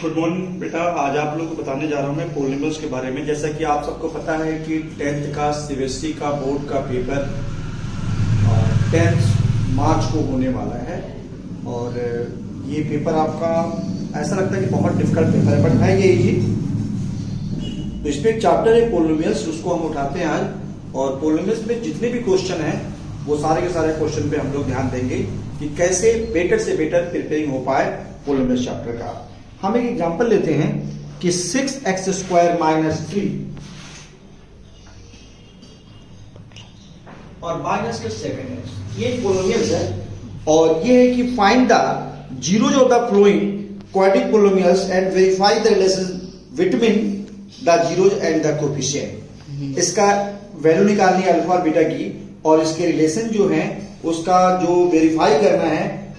Good morning बेटा। आज आप लोगों को बताने जा रहा हूँ मैं पॉलिमर्स के बारे में। जैसा कि आप सबको पता है कि 10th का सीबीएसई का बोर्ड का पेपर 10 मार्च को होने वाला है और ये पेपर आपका ऐसा लगता है कि बहुत डिफिकल्ट पेपर है, बट है ये तो इसमें एक चैप्टर है पॉलिमर्स, उसको हम उठाते हैं आज। और पॉलिमर्स में जितने भी क्वेश्चन हैं वो सारे के सारे क्वेश्चन पे हम लोग ध्यान देंगे कि कैसे बेटर से बेटर प्रिपेयरिंग हो पाए पॉलिमर्स चैप्टर का। हम एक एग्जांपल लेते हैं कि 6x² - 3 और -7x ये पॉलिनोमियल्स है और ये है कि find the zeros of the flowing quadratic polynomials and verify the relation between the zeros and the coefficient. इसका वैल्यू निकालनी है अल्फा और बीटा की और इसके रिलेशन जो है उसका जो वेरीफाई करना है,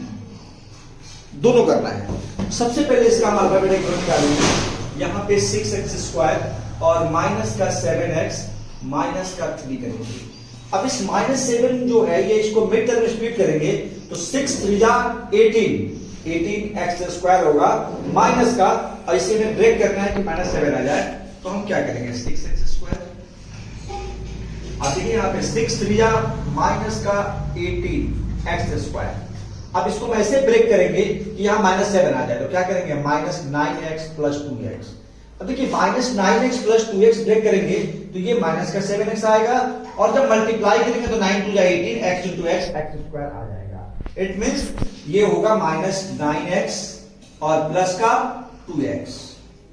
दोनों करना है। सबसे पहले इसका हम अल्फा बीटा की निकालेंगे। यहाँ पे 6x² और -7x -3 करेंगे। अब इस -7 जो है ये इसको मिड टर्म स्प्लिट करेंगे तो 6 3 18x² होगा माइनस का, और इसे में ब्रेक करना है कि -7 आ जाए। तो हम क्या करेंगे 6x²। अब देखिए यहाँ पे 6 3 -18x²। अब इसको हम ऐसे ब्रेक करेंगे कि यहाँ -7 आ जाए तो क्या करेंगे -9x + 2x। अब देखिए -9x + 2x ब्रेक करेंगे तो ये -7x आएगा और जब मल्टीप्लाई करेंगे तो 9 2 18 x × x x² आ जाएगा। इट मींस ये होगा -9x और प्लस का 2x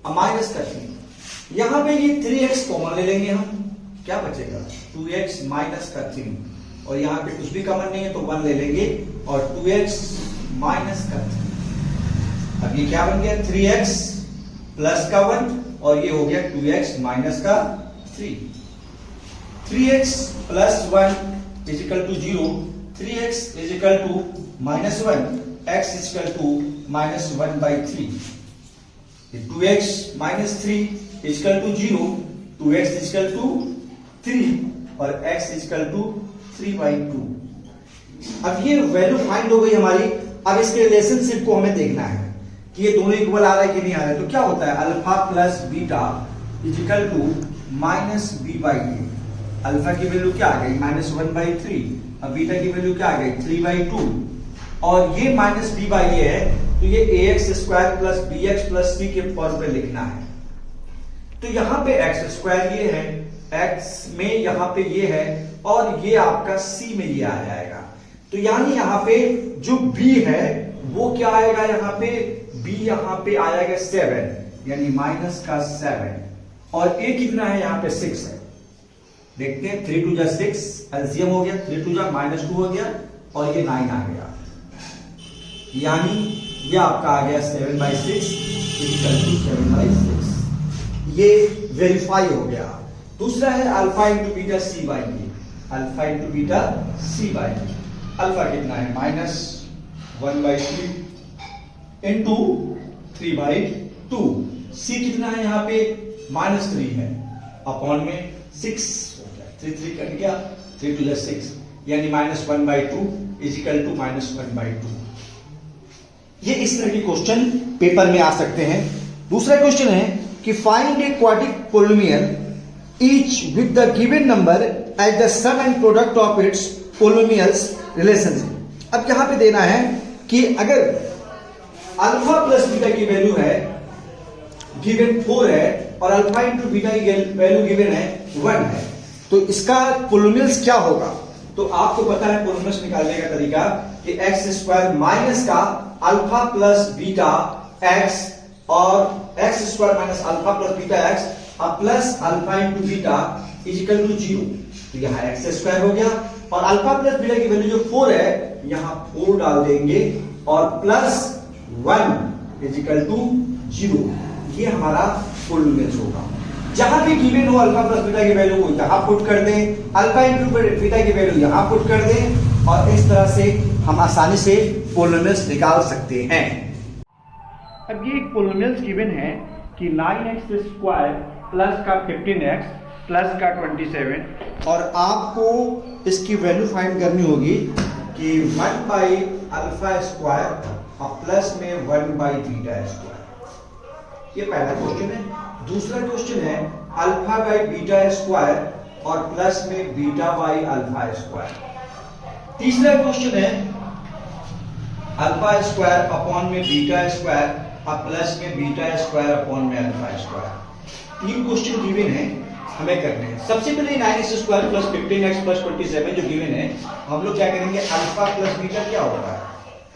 और माइनस का 3। यहां पे ये 3x कॉमन ले लेंगे हम, क्या बचेगा 2x - का 3 और यहाँ पे कुछ भी कॉमन नहीं है तो 1 ले लेंगे और 2x - का 3। अब ये क्या बन गया 3x + का 1 और ये हो गया 2x - का 3। 3x + 1 = 0, 3x = -1, x = -1/3। 2x - 3 = 0, 2x = 3 और x = 3/2। अब ये वैल्यू फाइंड हो गई हमारी। अब इसके रिलेशनशिप को हमें देखना है कि ये दोनों इक्वल आ रहा है कि नहीं आ रहा है। तो क्या होता है अल्फा + बीटा = -b/a। अल्फा की वैल्यू क्या आ गई -1/3 और बीटा की वैल्यू क्या आ गई 3/2 और ये -b/a है तो ये ax² + bx + c के फॉर्म पे लिखना है। तो यहां पे x² ये है, x में यहां पे ये है और ये आपका c में ये आ जाएगा। तो यानी यहां पे जो b है वो क्या आएगा, यहां पे b यहां पे आ जाएगा 7 यानी -7 और a कितना है यहाँ पे 6 है। देखते हैं 3 2 6 एलसीएम हो गया, 3 2 -2 हो गया और ये 9 आ गया, यानी ये आपका आ गया 7/6 = 7/6। ये वेरीफाई हो गया। दूसरा है alpha × beta c/a। Alpha × beta c/a। Alpha कितना है -1/3 × 3/2। c कितना है यहाँ पे -3 है अपॉन में 6 हो गया, 3 कट गया, 3 2 6 यानी -1/2 = -1/2। ये इस तरह के क्वेश्चन पेपर में आ सकते हैं। दूसरा क्वेश्चन है कि find a quadratic polynomial each with the given number as the sum and product of its polynomials relationship। अब यहां पे देना है कि अगर अल्फा + बीटा की वैल्यू है गिवन 4 है और अल्फा × बीटा की वैल्यू गिवन है 1 है तो इसका पॉलिनोमियल्स क्या होगा। तो आपको पता है पॉलिनोमियल्स निकालने का तरीका कि x² माइनस का अल्फा + बीटा x और x² - alpha + beta x plus alpha × beta = 0। तो यहाँ x² हो गया और अल्फा + बीटा की वैल्यू जो 4 है यहाँ 4 डाल देंगे और प्लस 1 = 0। ये हमारा पॉलिनोमियल्स होगा। जहां भी गिवन हो अल्फा + बीटा की वैल्यू को यहां पुट कर दें, अल्फा × बीटा की वैल्यू यहां पुट कर दें और इस तरह से हम आसानी से पॉलिनोमियल्स निकाल सकते हैं। अब ये एक पॉलिनोमियल्स गिवन है कि 9x² प्लस का 15x प्लस का 27 और आपको इसकी वैल्यू फाइंड करनी होगी कि 1/α² और प्लस में 1/β²। ये पहला क्वेश्चन है। दूसरा क्वेश्चन है अल्फा बाई बीटा स्क्वायर और प्लस में बीटा बाई अल्फा स्क्वायर। तीसरा क्वेश्चन है अल्फा स्क्वायर अपॉन में बीटा स्क्वायर और प्लस में बीटा स्क्वायर अपॉन में अल्फा स्क्वायर। तीन क्वेश्चन गिवन है, हमें करने हैं। सबसे पहले 9x square plus 15x plus 27 जो गिवन है, हम लोग क्या करेंगे, अल्फा प्लस बीटा क्या होता है,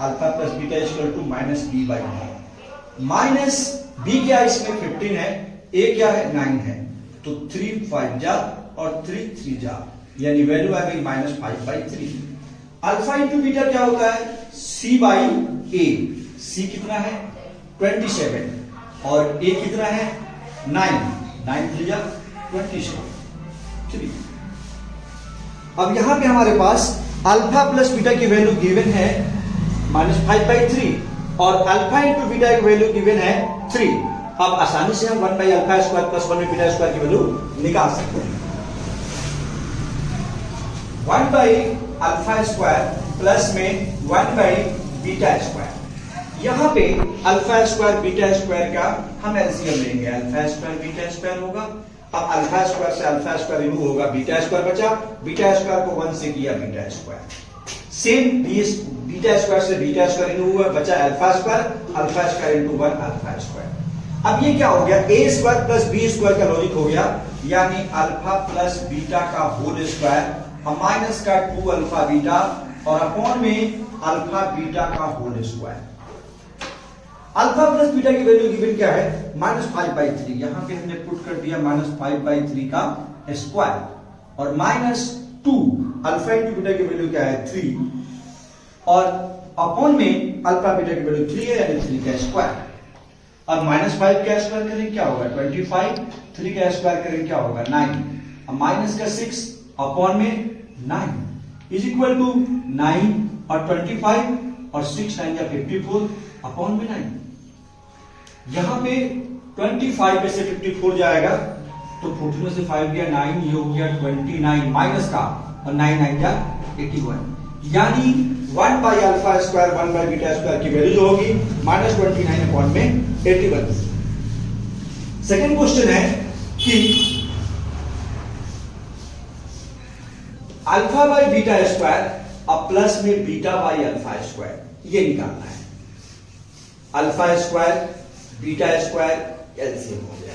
alpha plus beta equal to minus B by nine. Minus B क्या इसमें 15 है, ए क्या है 9 है, तो 3 5 जा और 3 3 जा, यानी वैल्यू आ गई minus 5 by 3। Alpha into beta क्या होता है, सी बाई ए। सी कितना है 27 और ए कितना है 9, 9 3 जा 27। अब यहां पे हमारे पास अल्फा प्लस बीटा की वैल्यू गिवन है माइनस 5 बाई 3 और अल्फा इंटू बीटा की वैल्यू गिवन है 3। अब आसानी से हम 1 by alpha square plus 1 by beta square की वैल्यू निकाल सकते हैं। 1 बाई अल्फा स्क्वायर प्लस में 1 बाई बीटा स्क्वायर। यहां पे अल्फा स्क्वायर बीटा स्क्वायर का हम एलसीएम लेंगे, अल्फा स्क्वायर बीटा स्क्वायर होगा। अब अल्फा स्क्वायर से अल्फा स्क्वायर रिमूव होगा, बीटा स्क्वायर बचा, बीटा स्क्वायर को 1 से किया beta square. Same beta square से बीटा स्क्वायर रिमूव हुआ, बचा alpha square into 1 alpha square. अब ये क्या हो गया, ए स्क्वायर प्लस बी स्क्वायर का लॉजिक हो गया, यानी अल्फा प्लस बीटा का होल स्क्वायर और माइनस का 2 अल्फा बीटा और अपॉन में अल्फा बीटा का whole square. Alpha plus beta की वैल्यू गिवन क्या है, माइनस 5 बाई 3। यहां पे हमने पुट कर दिया माइनस 5 बाई 3 का स्क्वायर और माइनस 2 अल्फा इंटू बीटा की वैल्यू क्या है 3 और अपॉन में अल्फा बीटा की वैल्यू 3 है, यानी 3 का स्क्वायर। अब माइनस 5 का स्क्वायर करें क्या होगा 25, 3 का स्क्वायर करें क्या होगा 9, अब माइनस का 6 अपॉन में 9 इज इक्वल टू 9 और 25 और 6 9 या 54 अपॉन में 9। यहां पे 25 में से 54 जाएगा तो 14 में से 5 गया 9, ये हो गया 29 माइनस का और 9 9 जा 81, यानी 1 by alpha square 1 by beta square की वैल्यू जो होगी माइनस 29 अपॉन में 81। सेकेंड क्वेश्चन है कि अल्फा बाई बीटा स्क्वायर और प्लस में बीटा बाई अल्फा स्क्वायर, ये निकालना है। Alpha square beta square LCM हो गया,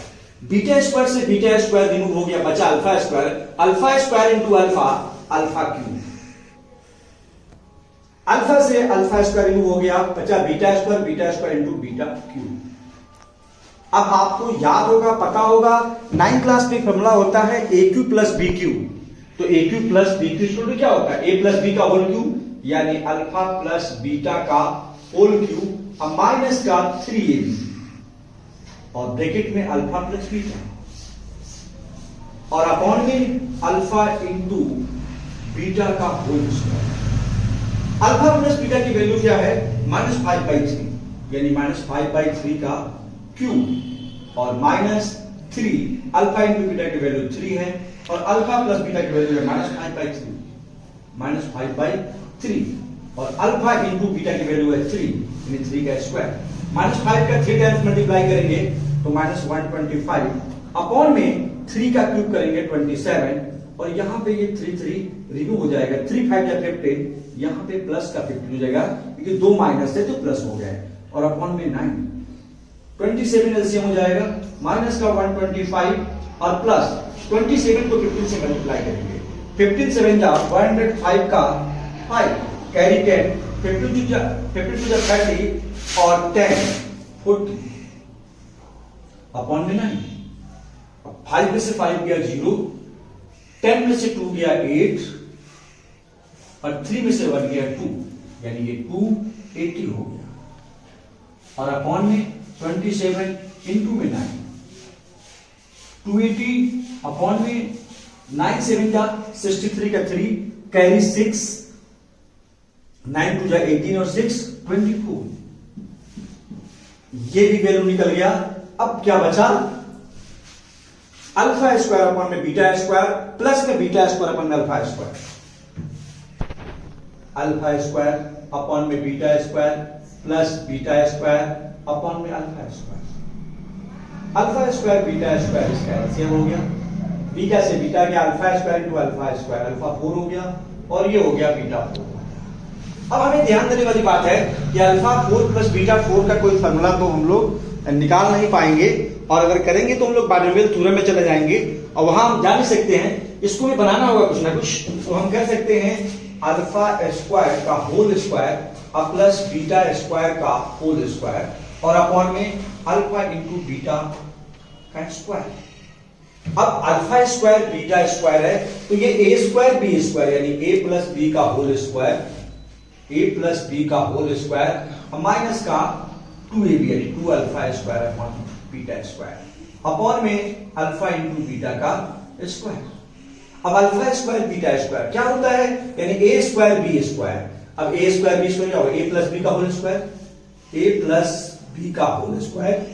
बीटा स्क्वायर से बीटा स्क्वायर रिमूव हो गया, बचा alpha square into alpha, alpha cube. Alpha से अल्फा स्क्वायर रिमूव हो गया, बचा beta square into beta cube. अब आपको याद होगा, पता होगा 9th क्लास में फॉर्मूला होता है A cube plus B cube, तो A cube plus B cube क्या होता है, ए प्लस बी का होल क्यूब, यानी अल्फा प्लस बीटा का होल क्यूब और माइनस का 3ab और ब्रैकेट में अल्फा प्लस बीटा और अपॉन में अल्फा इंटू बीटा का whole square. Alpha plus beta की वैल्यू क्या है माइनस 5 बाई 3, यानी माइनस 5 बाई 3 का क्यूब और माइनस 3 अल्फा इंटू बीटा की वैल्यू 3 है और अल्फा प्लस बीटा की वैल्यू है माइनस 5 बाई 3, माइनस 5 बाई 3 और अल्फा इंटू बीटा की वैल्यू है 3, यानी 3 का स्क्वायर। माइनस 5 का 3 टाइम्स मल्टीप्लाई करेंगे तो माइनस 125 अपॉन में 3 का क्यूब करेंगे 27 और यहां पे ये 3 3 रिमूव हो जाएगा, 3 5 या 15, यहां पे प्लस का 15 हो जाएगा क्योंकि 2 माइनस है तो प्लस हो गया और अपॉन में 9 27 एलसीएम हो जाएगा, माइनस का 125 और प्लस 27 को 15 से मल्टीप्लाई करेंगे, 15 7 जा 105 का 5 कैरी 10, 52 जा 30 और 10 40 अपॉन में 9। 5 में से 5 गया 0, 10 में से 2 गया 8 और 3 में से 1 गया 2, यानी ये 280 हो गया और अपॉन में 27 इंटू में 9, 280 अपॉन में 9 7 जा 63 का 3 कैरी 6, 9 2 जा 18 और 6 24, ये भी वैल्यू निकल गया। अब क्या बचा, अल्फा स्क्वायर अपॉन में बीटा स्क्वायर प्लस में बीटा स्क्वायर अपॉन में alpha square, alpha square upon में beta square plus beta square upon में alpha square. Alpha square beta square इसका एलसीएम हो गया, बीटा से बीटा गया alpha square into alpha square, alpha 4 हो गया और ये हो गया बीटा 4। अब हमें ध्यान देने वाली बात है कि अल्फा 4 प्लस बीटा 4 का कोई फॉर्मूला तो हम लोग निकाल नहीं पाएंगे, और अगर करेंगे तो हम लोग बाइनोमियल थ्योरम में चले जाएंगे और वहां हम जान सकते हैं इसको भी बनाना होगा कुछ ना कुछ। तो हम कर सकते हैं अल्फा स्क्वायर का whole square plus beta square का होल स्क्वायर और अपॉन में अल्फा इंटू बीटा का स्क्वायर। अब अल्फा स्क्वायर बीटा स्क्वायर है तो ये ए स्क्वायर बी स्क्वायर यानी ए प्लस बी का whole square, A plus B का होल स्क्वायर माइनस का 2ab यानी 2 alpha square upon beta square upon में अल्फा इंटू बीटा का स्क्वायर। अब अल्फा स्क्वायर बीटा स्क्वायर क्या होता है, यानी ए स्क्वायर बी स्क्वायर। अब ए स्क्वायर बी स्क्वायर क्या होगा, ए प्लस बी का whole square, A plus B का होल स्क्वायर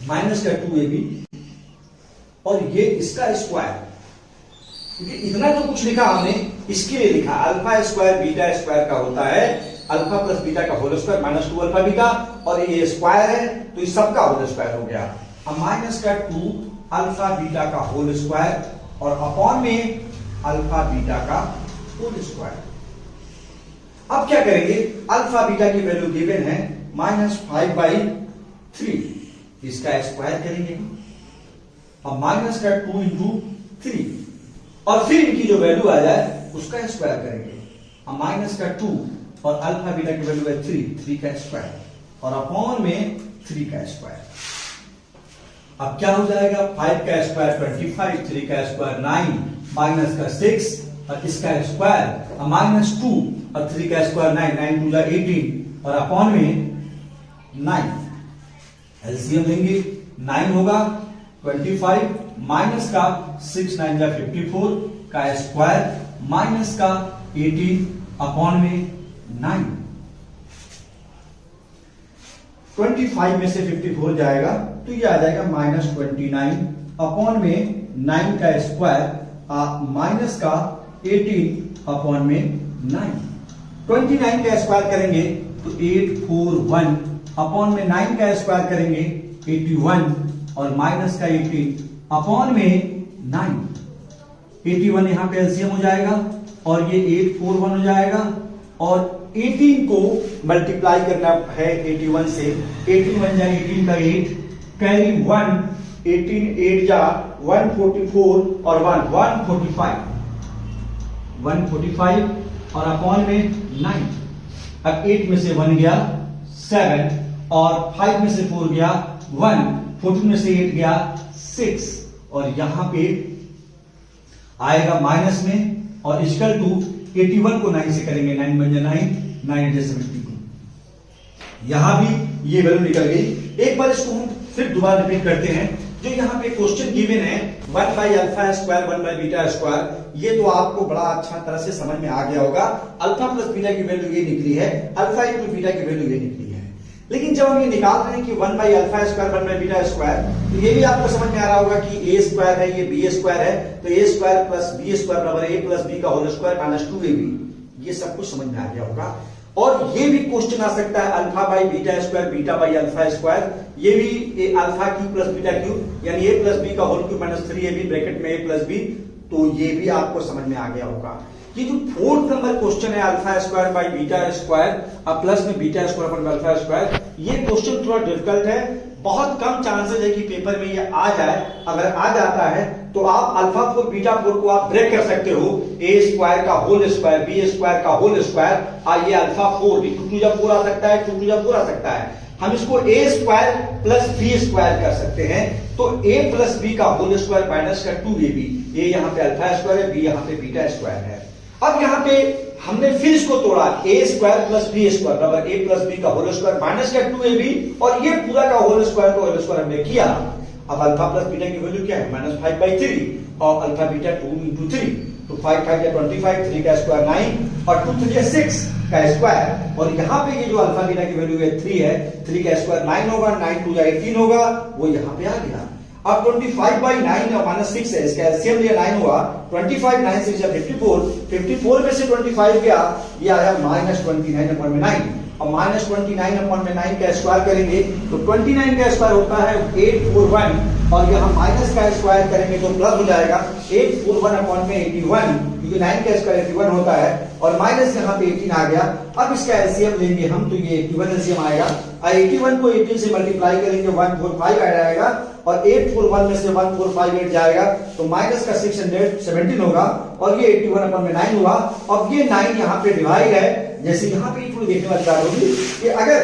माइनस का 2ab और ये इसका स्क्वायर। क्योंकि इतना जो कुछ लिखा हमने इसके लिए लिखा, अल्फा स्क्वायर बीटा स्क्वायर का होता है अल्फा प्लस बीटा का whole square minus 2 alpha beta, और ये स्क्वायर है तो इस सबका होल स्क्वायर हो गया। अब माइनस का 2 अल्फा बीटा का होल स्क्वायर और अपॉन में अल्फा बीटा का होल स्क्वायर। अब क्या करेंगे, अल्फा बीटा की वैल्यू गिवन है -5/3, इसका स्क्वायर करेंगे। अब माइनस का 2 इंटू 3 और फिर इनकी जो वैल्यू आ जाए उसका स्क्वायर करेंगे। अब माइनस का 2 और अल्फा बीटा की वैल्यू है 3 का स्क्वायर और अपॉन में 3 का स्क्वायर। अब क्या हो जाएगा, 5 का स्क्वायर 25, 3 का स्क्वायर 9, माइनस का 6 और इसका स्क्वायर -2 और 3 का स्क्वायर 9, 9 2 जा 18 और अपॉन में 9। एलसीएम लेंगे 9 होगा 25 माइनस का 6 9 जा 54 का स्क्वायर माइनस का 18 अपॉन में 9। 25 में से 54 जाएगा तो ये आ जाएगा -29 अपॉन में 9 का स्क्वायर माइनस का 18 अपॉन में 9। 29 का स्क्वायर करेंगे तो 841 अपॉन में 9 का स्क्वायर करेंगे 81 और माइनस का 18 अपॉन में 9। 81 यहां पे एलसीएम हो जाएगा और ये 841 हो जाएगा और 18 को मल्टीप्लाई करना है 81 से, 18 बन जाए 18 का 8 कैरी 1, 18 8 जा 144 और 145 और अपॉन में 9। अब 8 में से 1 गया 7 और 5 में से 4 गया 1, 14 में से 8 गया 6 और यहां पे आएगा माइनस में और इक्वल टू 81 को 9 से करेंगे, 9 बन जाए 9 72। यहां भी ये वैल्यू निकल गई। एक बार इसको हम फिर दोबारा रिपीट करते हैं। जो यहाँ पे क्वेश्चन गिवन है 1/अल्फा स्क्वायर 1/बीटा स्क्वायर, ये तो आपको बड़ा अच्छा तरह से समझ में आ गया होगा। अल्फा प्लस बीटा की वैल्यू ये निकली है, अल्फा इंटू बीटा की वैल्यू ये निकली है। लेकिन जब हम ये निकाल रहे हैं कि 1/अल्फा स्क्वायर 1/बीटा स्क्वायर, तो ये भी आपको समझ में आ रहा होगा कि ए स्क्वायर है, ये बी स्क्वायर है, तो ए स्क्वायर प्लस बी स्क्वायर बराबर ए प्लस बी का होल स्क्वायर माइनस 2ab। ये सब कुछ समझ में आ गया होगा। और ये भी क्वेश्चन आ सकता है alpha by beta square beta by alpha square, ये भी alpha cube plus beta cube यानी ए प्लस बी का whole cube minus 3ab bracket में ए प्लस बी, तो ये भी आपको समझ में आ गया होगा। ये जो 4th नंबर क्वेश्चन है alpha square by beta square plus में beta square by alpha square, ये क्वेश्चन थोड़ा डिफिकल्ट है। बहुत कम चांसेस है कि पेपर में ये आ जाए। अगर आ जाता है तो आप अल्फा 4 बीटा 4 को आप ब्रेक कर सकते हो, ए स्क्वायर का होल स्क्वायर बी स्क्वायर का होल स्क्वायर, ये अल्फा 4 2 जा 4 आ सकता है, 2 जा 4 आ सकता है। हम इसको ए स्क्वायर प्लस बी स्क्वायर कर सकते हैं, तो ए प्लस बी का होल स्क्वायर माइनस का 2ab, ये यहाँ पे अल्फा स्क्वायर है, बी यहाँ पे बीटा स्क्वायर है। अब यहाँ पे हमने फिर इसको तोड़ा, ए स्क्वायर प्लस बी स्क्वायर बराबर ए प्लस बी का होल स्क्वायर माइनस का 2ab और ये पूरा का होल स्क्वायर तो होल स्क्वायर हमने किया। अब अल्फा प्लस बीटा की वैल्यू क्या है, -5/3 और अल्फा बीटा 2 into 3, तो 5 5 या 25, 3 का स्क्वायर 9 और 2 3 6 का स्क्वायर, और यहाँ पे ये जो अल्फा बीटा की वैल्यू है 3 है, 3 का स्क्वायर 9 होगा, 9 2 18 होगा, वो यहाँ पे आ गया। अब 25/9 और -6 है, इसका एलसीएम लिया 9 हुआ, 25 9 6 54, 54 में से 25 गया, ये आया -29/9 और माइनस 29 अपॉन में 9 का स्क्वायर करेंगे तो 29 का स्क्वायर होता है 841 और यहाँ माइनस का स्क्वायर करेंगे तो प्लस हो जाएगा 841 अपॉन में 81 क्योंकि 9 का स्क्वायर 81 होता है और माइनस यहाँ पे 18 आ गया। अब इसका एलसीएम लेंगे हम तो ये 81 एलसीएम आएगा और 81 को 18 से मल्टीप्लाई करेंगे 145 आ जाएगा और 841 में से 1458 जाएगा तो माइनस का 617 होगा और ये 81 अपॉन में 9 हुआ। अब ये 9 यहाँ पे डिवाइड है, जैसे यहाँ पे थोड़ी देखने वाली बात होगी कि अगर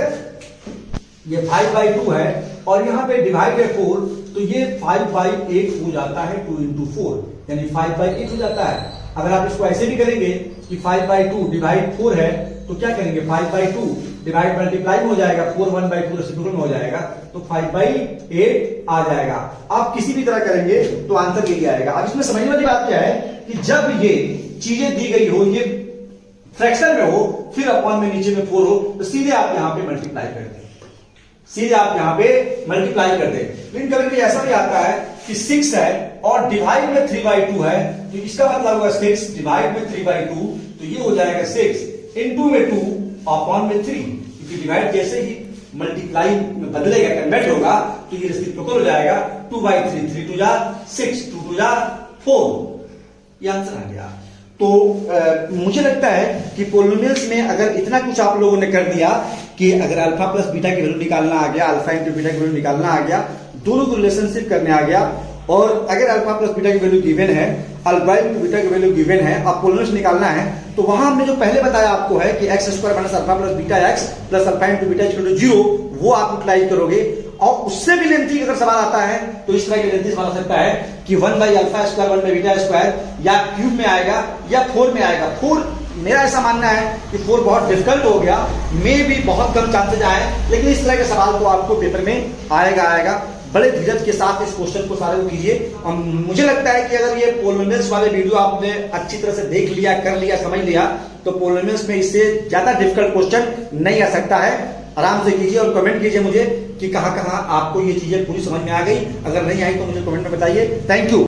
ये 5/2 है और यहाँ पे डिवाइड है 4 तो ये 5/8 हो जाता है 2 into 4 यानी 5/8 हो जाता है। अगर आप इसको ऐसे भी करेंगे कि 5/2 डिवाइड 4 है तो क्या करेंगे 5/2 डिवाइड मल्टीप्लाई हो जाएगा 4 1/2 रेसिप्रोकल में हो जाएगा तो 5/8 आ जाएगा। आप किसी भी तरह करेंगे तो आंसर यही आएगा। अब इसमें समझने वाली बात क्या है कि जब ये चीजें दी गई हो, ये फ्रैक्शन में हो, फिर अपॉन में नीचे में 4 हो तो सीधे आप यहां पे मल्टीप्लाई कर दें, सीधे आप यहां पे मल्टीप्लाई कर दें। लेकिन कभी कभी ऐसा भी आता है कि 6 है और डिवाइड में 3/2 है तो इसका मतलब होगा 6 डिवाइड में 3/2 तो ये हो जाएगा 6 इनटू में 2 अपॉन में 3 क्योंकि डिवाइड जैसे ही मल्टीप्लाई में बदलेगा, कन्वर्ट होगा तो ये रेसिप्रोकल हो जाएगा 2/3 3 2 जा 6 2 2 जा 4 ये आंसर आ गया। तो मुझे लगता है कि पोलिनोमियल्स में अगर इतना कुछ आप लोगों ने कर दिया कि अगर अल्फा प्लस बीटा की वैल्यू निकालना आ गया, अल्फा इंटू बीटा की वैल्यू निकालना आ गया, दोनों को रिलेशनशिप करने आ गया और अगर अल्फा प्लस बीटा की वैल्यू गिवन है, अल्फा इंटू बीटा की वैल्यू गिवन है, अब पोलिनोमियल्स निकालना है तो वहां हमने जो पहले बताया आपको है कि x square minus alpha plus beta x plus alpha into beta equal to 0 वो आप यूटिलाइज करोगे और उससे भी लेंथी अगर सवाल आता है तो इस तरह के लेंथी सवाल आ सकता है कि 1/अल्फा स्क्वायर 1/बीटा स्क्वायर या क्यूब में आएगा या 4 में आएगा। 4 मेरा ऐसा मानना है कि 4 बहुत डिफिकल्ट हो गया, मे भी बहुत कम चांसेज आए, लेकिन इस तरह के सवाल तो आपको पेपर में आएगा। बड़े धीरज के साथ इस क्वेश्चन को सारे को कीजिए। मुझे लगता है कि अगर ये पोलिनोमियल्स वाले वीडियो आपने अच्छी तरह से देख लिया, कर लिया, समझ लिया तो पोलिनोमियल्स में इससे ज्यादा डिफिकल्ट क्वेश्चन नहीं आ सकता है। आराम से कीजिए और कमेंट कीजिए मुझे कि कहां कहां आपको ये चीजें पूरी समझ में आ गई। अगर नहीं आई तो मुझे कमेंट में बताइए। Thank you.